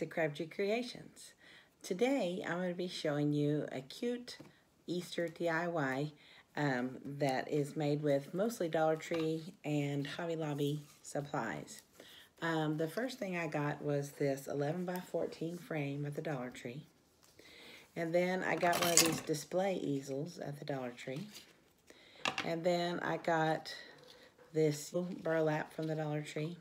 Crabtree Creations. Today I'm going to be showing you a cute Easter DIY that is made with mostly Dollar Tree and Hobby Lobby supplies. The first thing I got was this 11 by 14 frame at the Dollar Tree. And then I got one of these display easels at the Dollar Tree. And then I got this burlap from the Dollar Tree.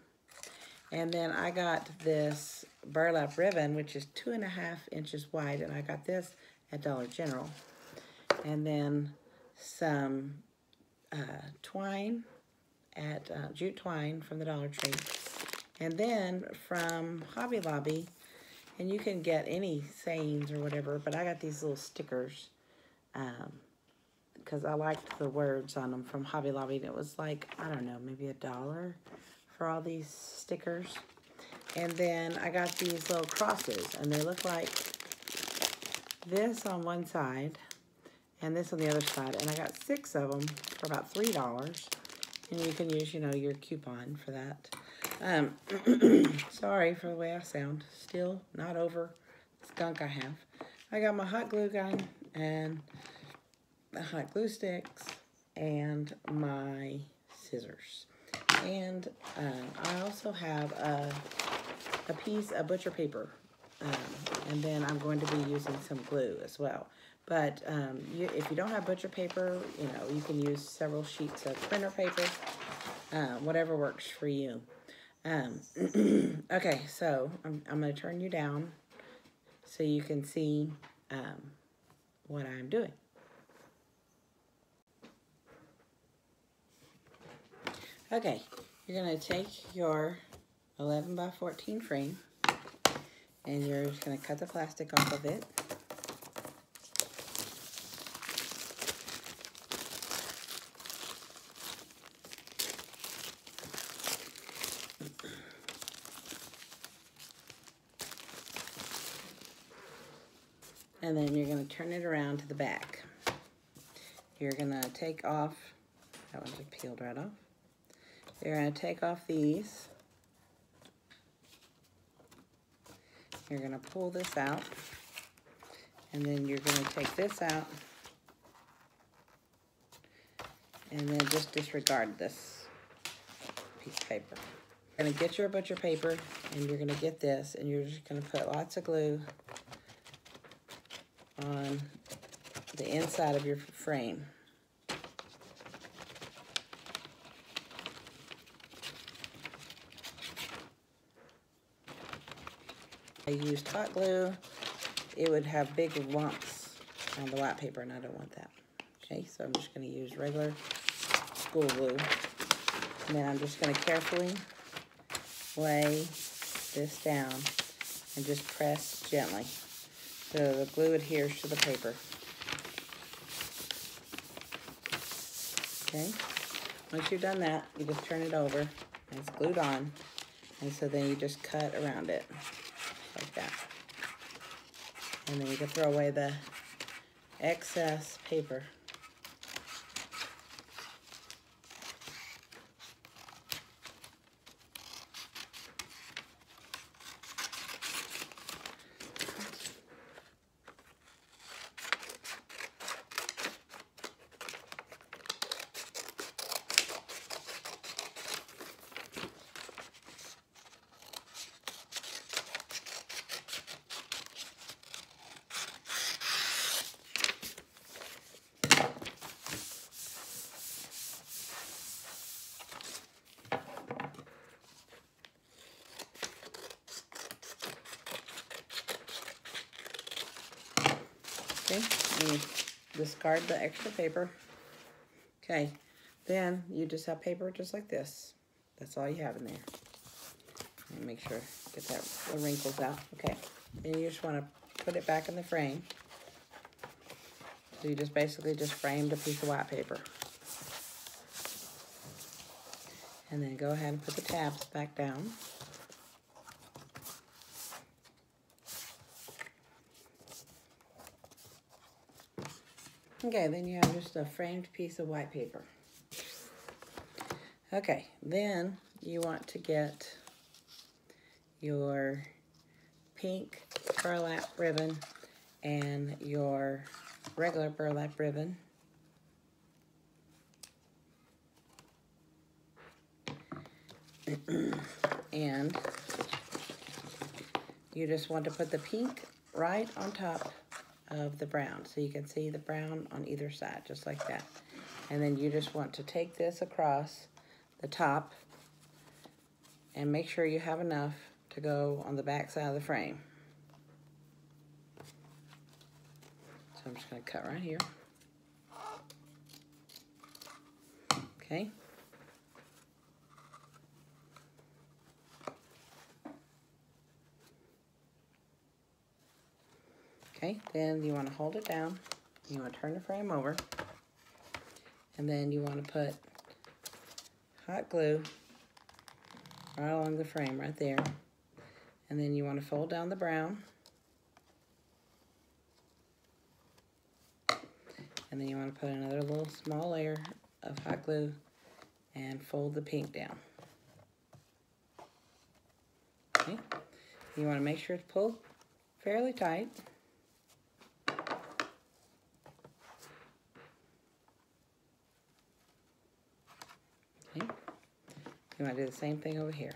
And then I got this burlap ribbon, which is 2.5 inches wide, and I got this at Dollar General. And then some twine at jute twine from the Dollar Tree. And then from Hobby Lobby, and you can get any sayings or whatever, but I got these little stickers because I liked the words on them from Hobby Lobby. And it was like, I don't know, maybe $1 for all these stickers. And then I got these little crosses, and they look like this on one side and this on the other side. And I got 6 of them for about $3. And you can use, you know, your coupon for that. Sorry for the way I sound. Still not over the skunk I have. I got my hot glue gun and the hot glue sticks and my scissors. And I also have a piece of butcher paper. And then I'm going to be using some glue as well. But if you don't have butcher paper, you know, you can use several sheets of printer paper. Whatever works for you. Okay, so I'm going to turn you down so you can see what I'm doing. Okay, you're going to take your 11 by 14 frame and you're just going to cut the plastic off of it. And then you're going to turn it around to the back. You're going to take off, that one just peeled right off. You're going to take off these. You're going to pull this out. And then you're going to take this out. And then just disregard this piece of paper. You're going to get your butcher paper and you're going to get this and you're just going to put lots of glue on the inside of your frame. I used hot glue. It would have big lumps on the white paper and I don't want that. Okay, so I'm just going to use regular school glue. And then I'm just going to carefully lay this down and just press gently so the glue adheres to the paper. Okay, once you've done that, you just turn it over and it's glued on. And so then you just cut around it like that. And then you can throw away the excess paper. Okay, you discard the extra paper. Okay, then you just have paper just like this. That's all you have in there. And make sure get the wrinkles out. Okay, then you just want to put it back in the frame. So you just basically just framed a piece of white paper. And then go ahead and put the tabs back down. Okay, then you have just a framed piece of white paper. Okay, then you want to get your pink burlap ribbon and your regular burlap ribbon. And you just want to put the pink right on top of the brown, so you can see the brown on either side, just like that. And then you just want to take this across the top and make sure you have enough to go on the back side of the frame. So I'm just going to cut right here. Okay. Okay, then you want to hold it down. You want to turn the frame over. And then you want to put hot glue right along the frame right there. And then you want to fold down the brown. And then you want to put another little small layer of hot glue and fold the pink down. Okay. You want to make sure it's pulled fairly tight. Okay. You want to do the same thing over here.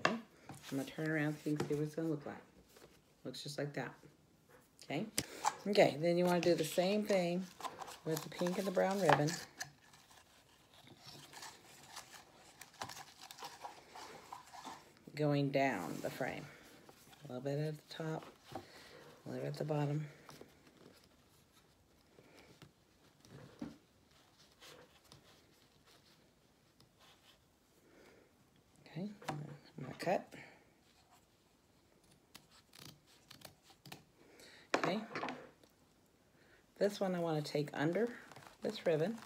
Okay. I'm going to turn around so you can see what it's going to look like. Looks just like that. Okay. Okay, then you want to do the same thing with the pink and the brown ribbon. Going down the frame. A little bit at the top, a little bit at the bottom. Okay, I'm going to cut. Okay. This one I want to take under this ribbon,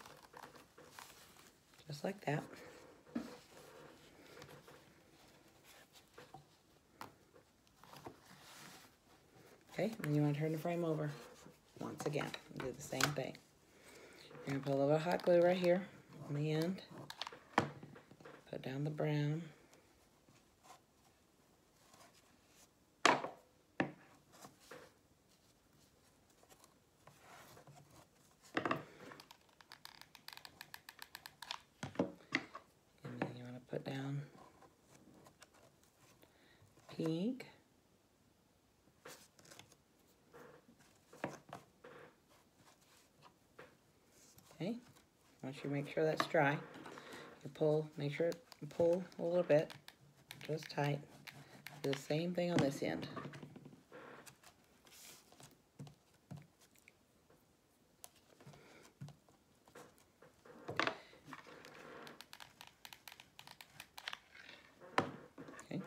just like that. Okay, and you want to turn the frame over once again and do the same thing. You're going to put a little bit of hot glue right here on the end. Put down the brown. And then you want to put down pink. Okay, once you make sure that's dry, you pull, make sure you pull a little bit, just tight. Do the same thing on this end. Okay.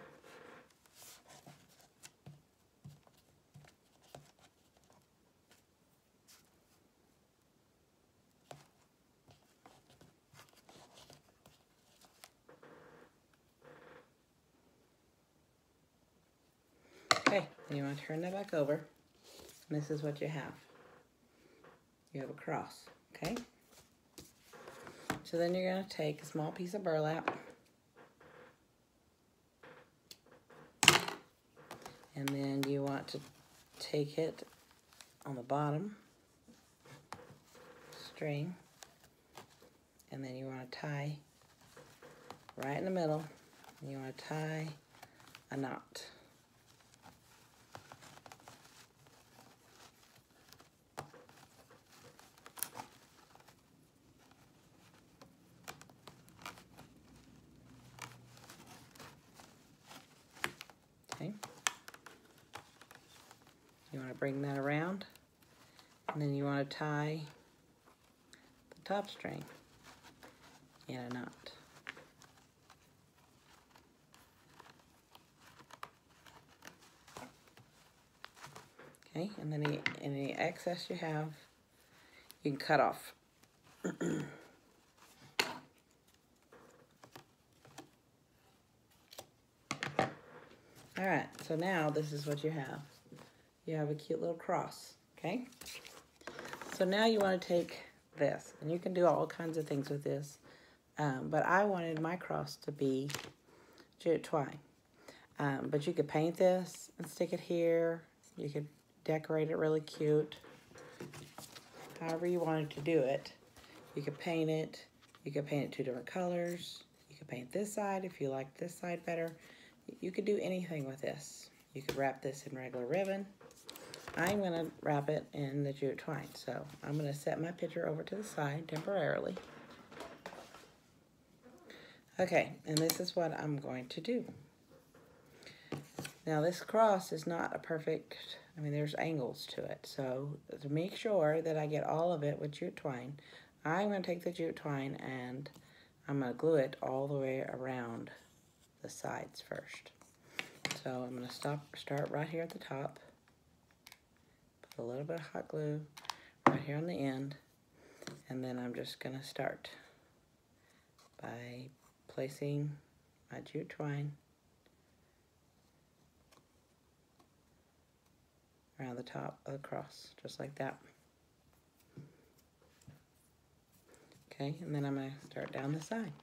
Okay, then you want to turn that back over, and this is what you have. You have a cross, okay? So then you're going to take a small piece of burlap, and then you want to take it on the bottom string, and then you want to tie right in the middle, and you want to tie a knot. Okay. You want to bring that around, and then you want to tie the top string in a knot. Okay, and then any excess you have, you can cut off. All right, so now this is what you have. You have a cute little cross, okay? So now you want to take this, and you can do all kinds of things with this, but I wanted my cross to be jute twine. But you could paint this and stick it here. You could decorate it really cute. However you wanted to do it. You could paint it. You could paint it 2 different colors. You could paint this side if you like this side better. You could do anything with this. You could wrap this in regular ribbon. I'm going to wrap it in the jute twine. So I'm going to set my picture over to the side temporarily. Okay, and this is what I'm going to do. Now this cross is not a perfect, there's angles to it. So to make sure that I get all of it with jute twine, I'm going to take the jute twine and I'm going to glue it all the way around the sides first. So I'm going to start right here at the top. Put a little bit of hot glue right here on the end. And then I'm just going to start by placing my jute twine around the top of the cross, just like that. Okay, and then I'm going to start down the side.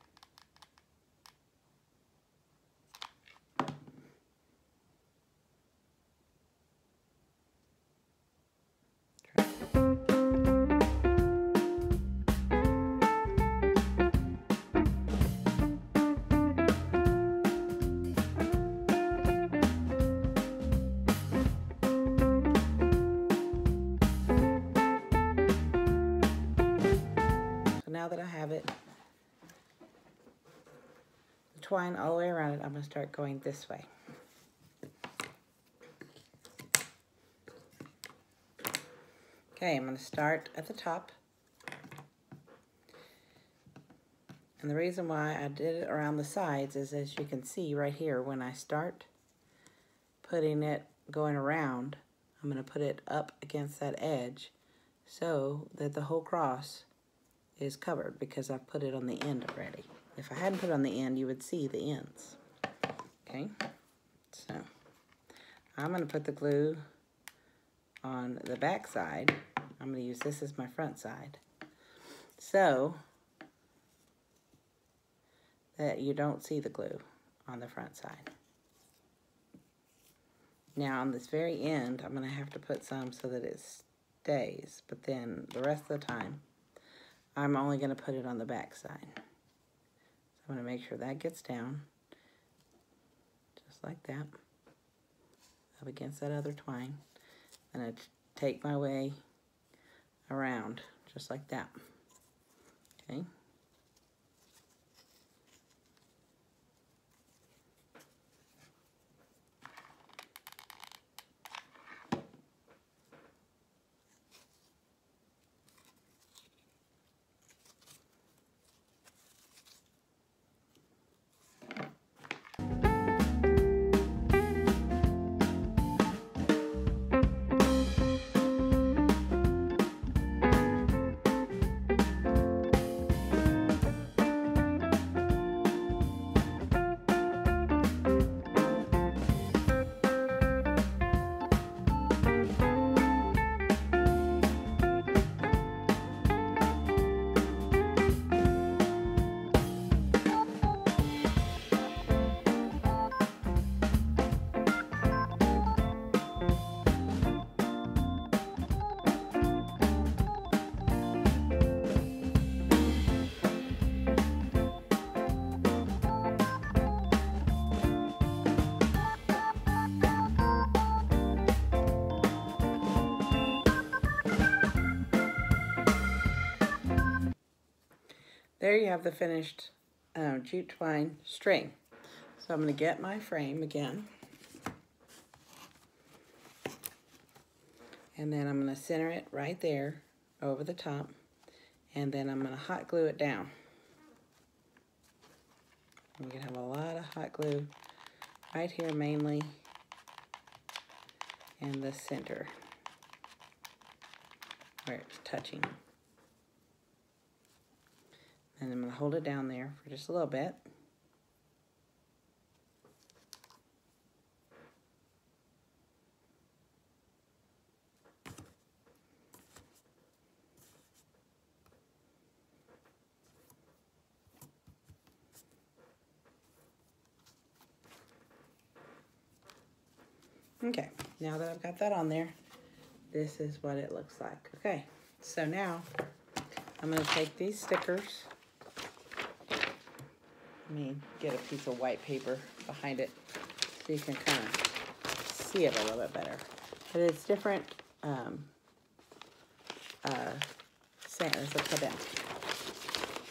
Now that I have it, the twine all the way around it, I'm going to start going this way. Okay, I'm going to start at the top. And the reason why I did it around the sides is, as you can see right here, when I start putting it going around, I'm going to put it up against that edge so that the whole cross is covered, because I've put it on the end already. If I hadn't put it on the end, you would see the ends. Okay, so I'm going to put the glue on the back side. I'm going to use this as my front side, so that you don't see the glue on the front side. Now on this very end, I'm going to have to put some so that it stays, but then the rest of the time, I'm only going to put it on the back side. So I'm going to make sure that gets down, just like that, up against that other twine. And I take my way around, just like that. Okay. There you have the finished jute twine string. So I'm going to get my frame again. And then I'm going to center it right there over the top. And then I'm going to hot glue it down. I'm going to have a lot of hot glue right here mainly in the center where it's touching. And I'm going to hold it down there for just a little bit. Okay, now that I've got that on there, this is what it looks like. Okay, so now I'm going to take these stickers. Let me get a piece of white paper behind it so you can kind of see it a little bit better. But it's different sayings. Let's put down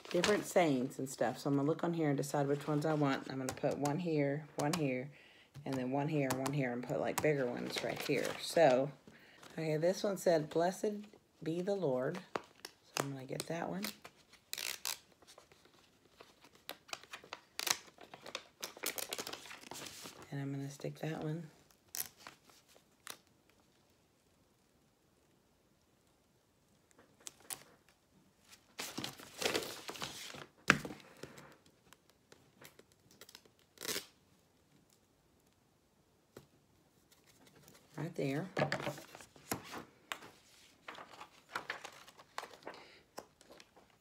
different sayings and stuff. So I'm gonna look on here and decide which ones I want. I'm gonna put one here, and then one here, and put like bigger ones right here. So, okay, this one said, "Blessed be the Lord." So I'm gonna get that one. And I'm gonna stick that one. Right there.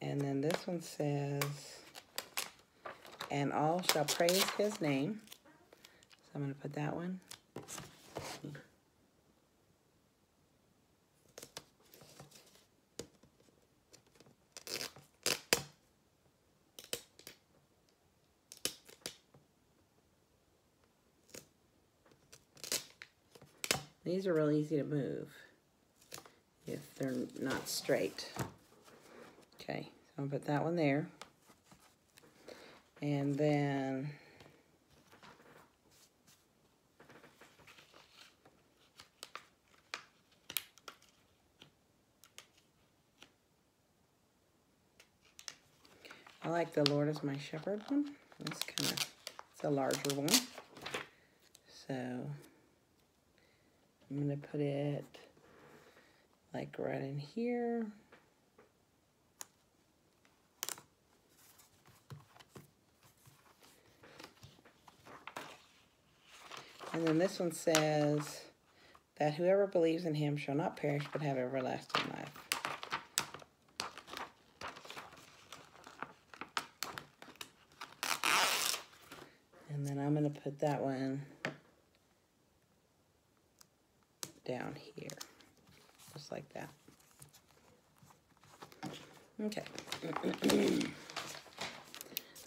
And then this one says, "And all shall praise his name." So I'm going to put that one. These are really easy to move if they're not straight. Okay, so I'm gonna put that one there. And then I like the Lord is my shepherd one. It's a larger one. So I'm gonna put it like right in here. And then this one says that whoever believes in him shall not perish but have everlasting life. And then I'm going to put that one down here, just like that. Okay.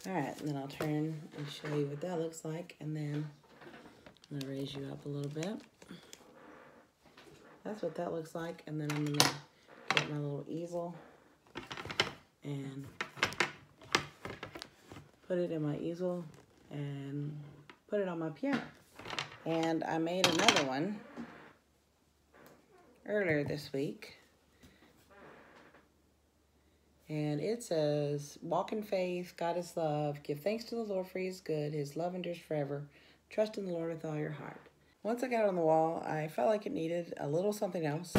All right, and then I'll turn and show you what that looks like, and then I'm going to raise you up a little bit. That's what that looks like, and then I'm going to get my little easel and put it in my easel and put it on my piano. And I made another one earlier this week. And it says, "Walk in faith, God is love. Give thanks to the Lord for he is good. His love endures forever. Trust in the Lord with all your heart." Once I got it on the wall, I felt like it needed a little something else.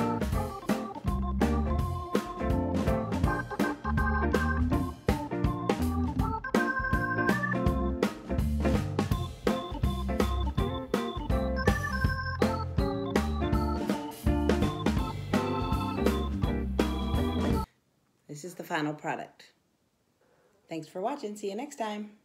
This is the final product. Thanks for watching. See you next time.